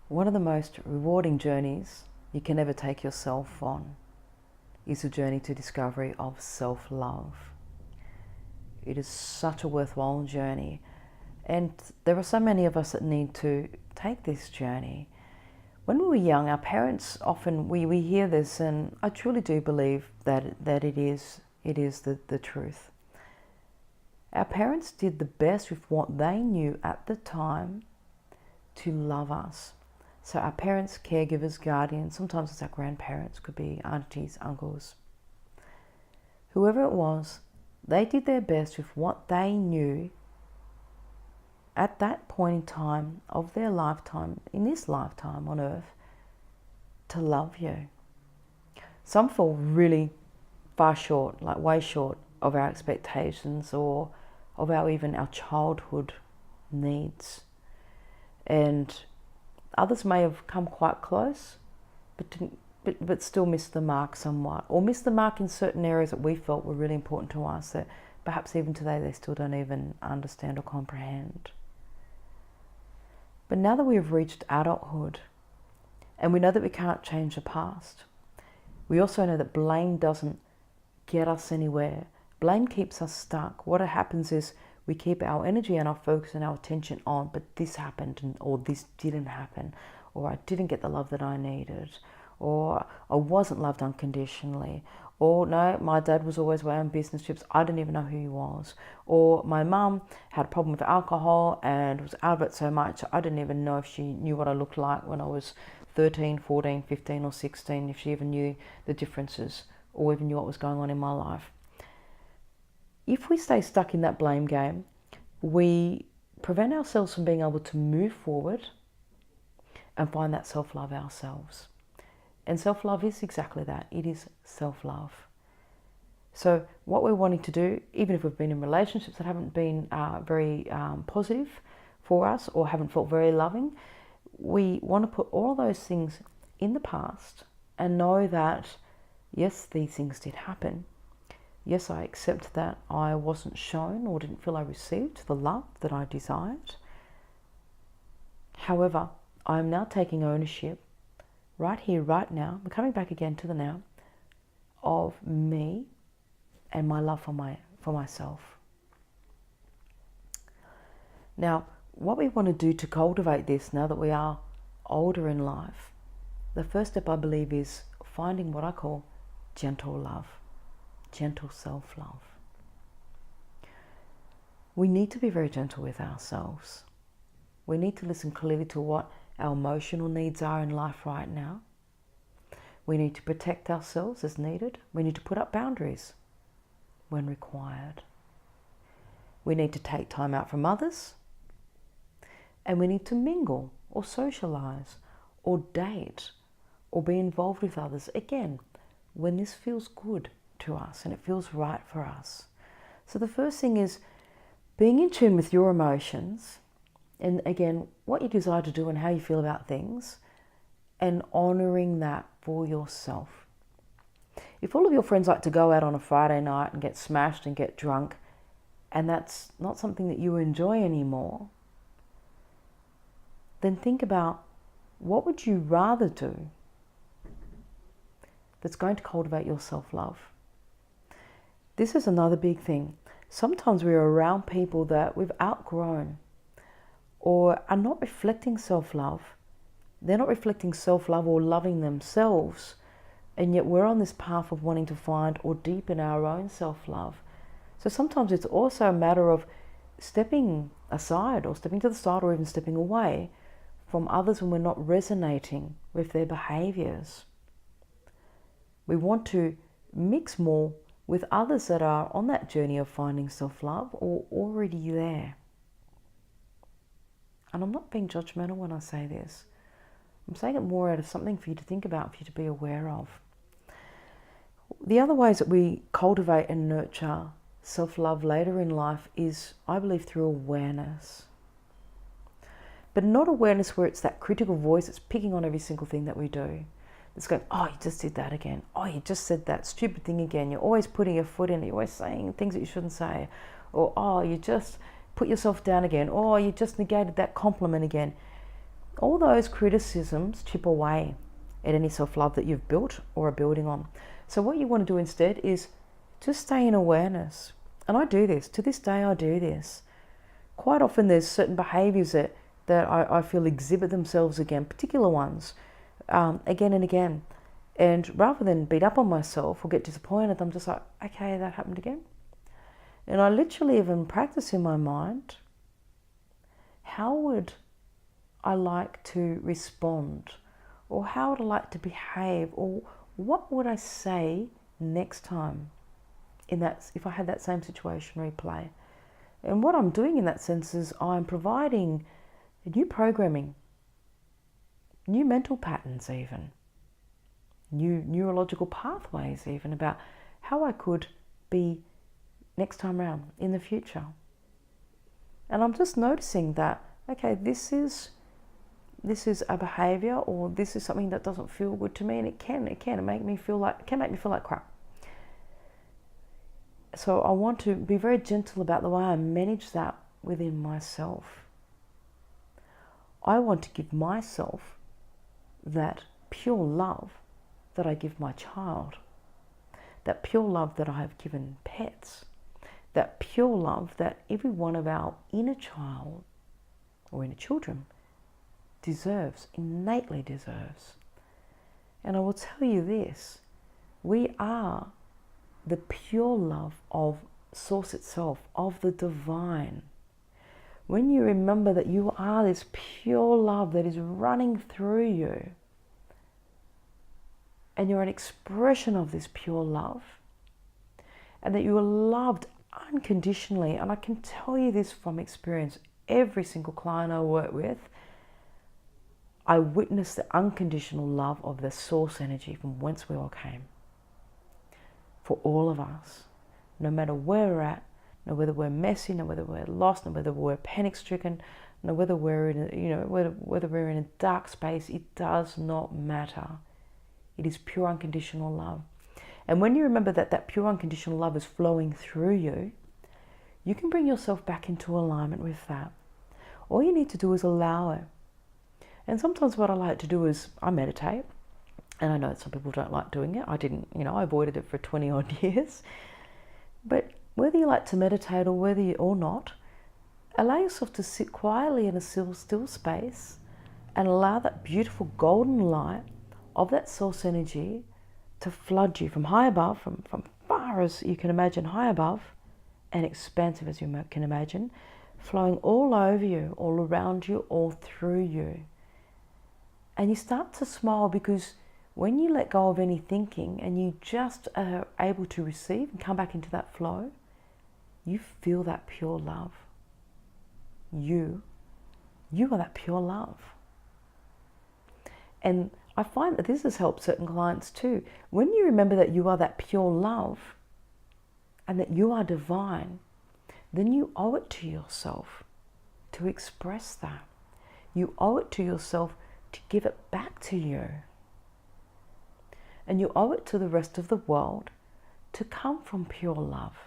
One of the most rewarding journeys you can ever take yourself on is the journey to discovery of self-love. It is such a worthwhile journey, and there are so many of us that need to take this journey. When we were young, our parents often, we hear this, and I truly do believe that it is the truth. Our parents did the best with what they knew at the time to love us. So our parents, caregivers, guardians, sometimes it's our grandparents, could be aunties, uncles. Whoever it was, they did their best with what they knew at that point in time of their lifetime, in this lifetime on earth, to love you. Some fall really far short, like way short of our expectations or of even our childhood needs. And others may have come quite close, but still missed the mark somewhat, or missed the mark in certain areas that we felt were really important to us that perhaps even today they still don't even understand or comprehend. But now that we have reached adulthood, and we know that we can't change the past, we also know that blame doesn't get us anywhere. Blame keeps us stuck. What happens is we keep our energy and our focus and our attention on, but this happened, or this didn't happen, or I didn't get the love that I needed, or I wasn't loved unconditionally, or no, my dad was always away on business trips, I didn't even know who he was, or my mum had a problem with alcohol and was out of it so much I didn't even know if she knew what I looked like when I was 13, 14, 15 or 16, if she even knew the differences or even knew what was going on in my life. If we stay stuck in that blame game, we prevent ourselves from being able to move forward and find that self-love ourselves. And self-love is exactly that. It is self-love. So what we're wanting to do, even if we've been in relationships that haven't been very positive for us or haven't felt very loving, we want to put all those things in the past and know that, yes, these things did happen. Yes, I accept that I wasn't shown or didn't feel I received the love that I desired. However, I am now taking ownership right here, right now. I'm coming back again to the now of me and my love for myself. Now, what we want to do to cultivate this now that we are older in life, the first step I believe is finding what I call gentle love. Gentle self-love. We need to be very gentle with ourselves. We need to listen clearly to what our emotional needs are in life right now. We need to protect ourselves as needed. We need to put up boundaries when required. We need to take time out from others. And we need to mingle or socialize or date or be involved with others, again, when this feels good to us and it feels right for us. So the first thing is being in tune with your emotions and, again, what you desire to do and how you feel about things, and honouring that for yourself. If all of your friends like to go out on a Friday night and get smashed and get drunk, and that's not something that you enjoy anymore, then think about what would you rather do that's going to cultivate your self-love. This is another big thing. Sometimes we're around people that we've outgrown or are not reflecting self-love. They're not reflecting self-love or loving themselves, and yet we're on this path of wanting to find or deepen our own self-love. So sometimes it's also a matter of stepping aside or stepping to the side or even stepping away from others when we're not resonating with their behaviours. We want to mix more with others that are on that journey of finding self-love or already there. And I'm not being judgmental when I say this. I'm saying it more out of something for you to think about, for you to be aware of. The other ways that we cultivate and nurture self-love later in life is, I believe, through awareness. But not awareness where it's that critical voice that's picking on every single thing that we do. It's going, oh, you just did that again. Oh, you just said that stupid thing again. You're always putting your foot in it. You're always saying things that you shouldn't say. Or, oh, you just put yourself down again. Or you just negated that compliment again. all those criticisms chip away at any self-love that you've built or are building on. So what you want to do instead is just stay in awareness. And I do this. To this day, I do this. Quite often there's certain behaviours that I feel exhibit themselves again, particular ones, again and again. And rather than beat up on myself or get disappointed, I'm just like, okay, that happened again. And I literally even practice in my mind, how would I like to respond? Or how would I like to behave? Or what would I say next time if I had that same situation replay? And what I'm doing in that sense is I'm providing new programming, new mental patterns even, new neurological pathways even about how I could be next time around in the future. And I'm just noticing that, okay, this is a behavior, or this is something that doesn't feel good to me, and it can make me feel like crap. So I want to be very gentle about the way I manage that within myself. I want to give myself that pure love that I give my child, that pure love that I have given pets, that pure love that every one of our inner child or inner children deserves, innately deserves. And I will tell you this, we are the pure love of Source itself, of the divine. When you remember that you are this pure love that is running through you, and you're an expression of this pure love, and that you are loved unconditionally, and I can tell you this from experience, every single client I work with, I witness the unconditional love of the source energy from whence we all came. For all of us, no matter where we're at, no whether we're messy, no whether we're lost, no whether we're panic-stricken, no whether we're in whether we're in a dark space, it does not matter. It is pure unconditional love. And when you remember that that pure unconditional love is flowing through you, you can bring yourself back into alignment with that. All you need to do is allow it. And sometimes what I like to do is I meditate. And I know some people don't like doing it. I didn't, I avoided it for 20 odd years. But whether you like to meditate or not, allow yourself to sit quietly in a still space and allow that beautiful golden light of that source energy to flood you from high above, from far as you can imagine, high above, and expansive as you can imagine, flowing all over you, all around you, all through you. And you start to smile, because when you let go of any thinking and you just are able to receive and come back into that flow, you feel that pure love. You are that pure love. And I find that this has helped certain clients too. When you remember that you are that pure love and that you are divine, then you owe it to yourself to express that. You owe it to yourself to give it back to you. And you owe it to the rest of the world to come from pure love.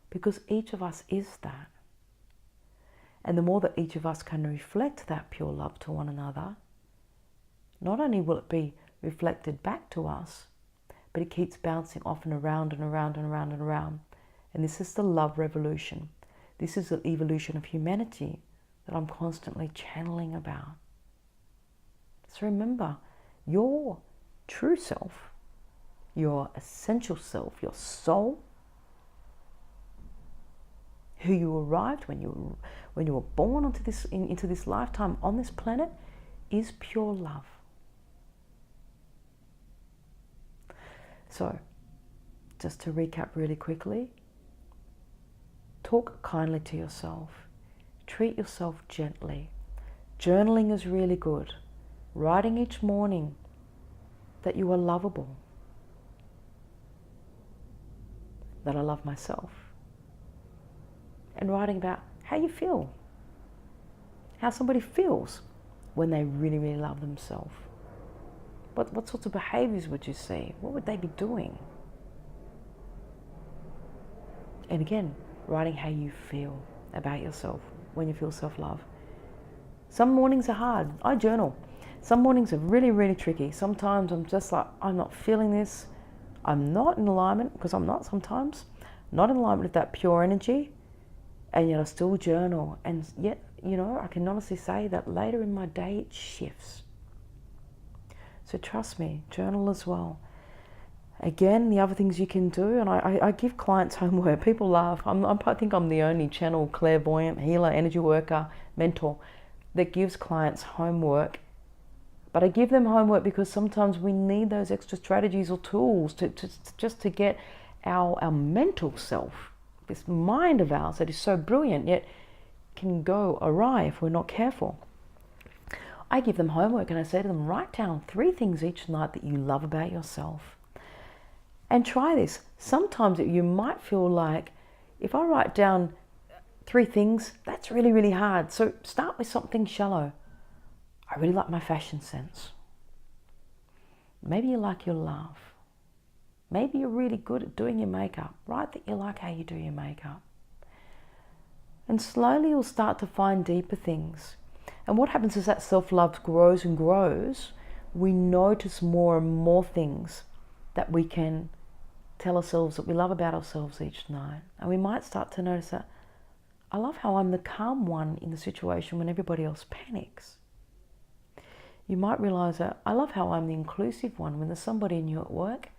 Because each of us is that. And the more that each of us can reflect that pure love to one another, not only will it be reflected back to us, but it keeps bouncing off and around and around and around and around. And this is the love revolution. This is the evolution of humanity that I'm constantly channeling about. So remember, your true self, your essential self, your soul, who you arrived when you were born into this lifetime on this planet, is pure love. So, just to recap really quickly, talk kindly to yourself. Treat yourself gently. Journaling is really good. Writing each morning that you are lovable, that I love myself, and writing about how you feel, how somebody feels when they really, really love themselves. What sorts of behaviors would you see? What would they be doing? And again, writing how you feel about yourself when you feel self-love. Some mornings are hard. I journal. Some mornings are really, really tricky. Sometimes I'm just like, I'm not feeling this. I'm not in alignment, because I'm not sometimes, not in alignment with that pure energy, and yet I still journal. And yet, I can honestly say that later in my day it shifts. So trust me, journal as well. Again, the other things you can do, and I give clients homework. People laugh. I think I'm the only channel clairvoyant, healer, energy worker, mentor that gives clients homework. But I give them homework because sometimes we need those extra strategies or tools to get our mental self, this mind of ours that is so brilliant, yet can go awry if we're not careful. I give them homework and I say to them, write down 3 things each night that you love about yourself. And try this. Sometimes you might feel like, if I write down 3 things, that's really, really hard. So start with something shallow. I really like my fashion sense. Maybe you like your laugh. Maybe you're really good at doing your makeup. Write that you like how you do your makeup. And slowly you'll start to find deeper things. And what happens is that self-love grows and grows. We notice more and more things that we can tell ourselves that we love about ourselves each night. And we might start to notice that I love how I'm the calm one in the situation when everybody else panics. You might realize that I love how I'm the inclusive one. When there's somebody new at work,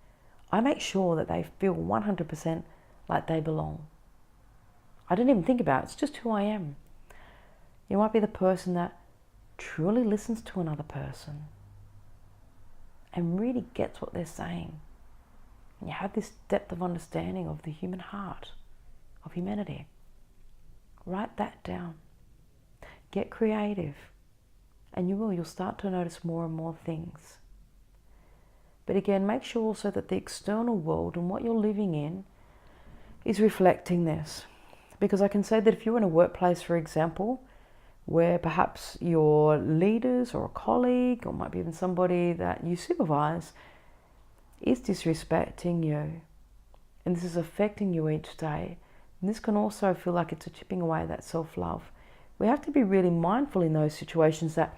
I make sure that they feel 100% like they belong. I don't even think about it. It's just who I am. You might be the person that truly listens to another person and really gets what they're saying. And you have this depth of understanding of the human heart, of humanity. Write that down. Get creative. And you'll start to notice more and more things. But again, make sure also that the external world and what you're living in is reflecting this. Because I can say that if you're in a workplace, for example, where perhaps your leaders or a colleague, or might be even somebody that you supervise, is disrespecting you, and this is affecting you each day, and this can also feel like it's chipping away that self-love. We have to be really mindful in those situations that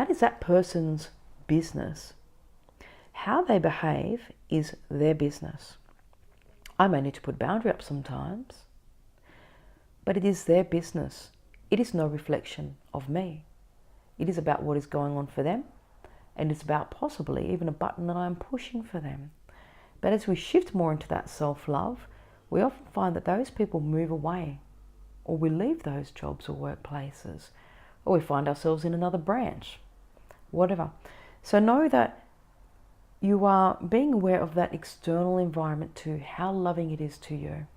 is that person's business. How they behave is their business. I may need to put a boundary up sometimes, but it is their business. It is no reflection of me. It is about what is going on for them, and it's about possibly even a button that I'm pushing for them. But as we shift more into that self-love, we often find that those people move away, or we leave those jobs or workplaces, or we find ourselves in another branch, whatever. So know that you are being aware of that external environment too, how loving it is to you.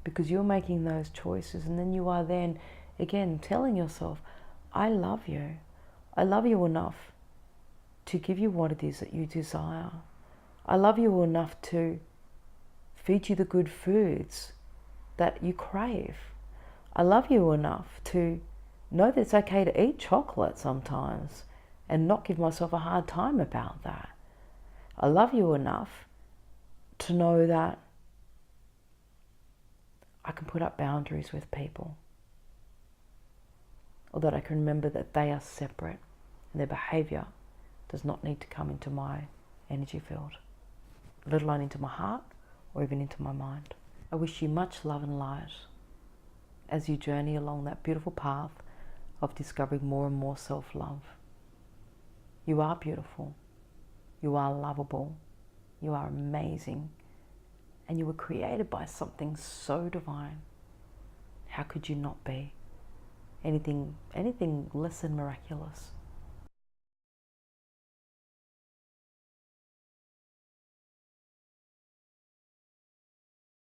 Because you're making those choices, and then you are then, again, telling yourself, I love you. I love you enough to give you what it is that you desire. I love you enough to feed you the good foods that you crave. I love you enough to know that it's okay to eat chocolate sometimes and not give myself a hard time about that. I love you enough to know that I can put up boundaries with people, or that I can remember that they are separate and their behavior does not need to come into my energy field, let alone into my heart or even into my mind. I wish you much love and light as you journey along that beautiful path of discovering more and more self-love. You are beautiful. You are lovable. You are amazing. And you were created by something so divine. How could you not be anything less than miraculous?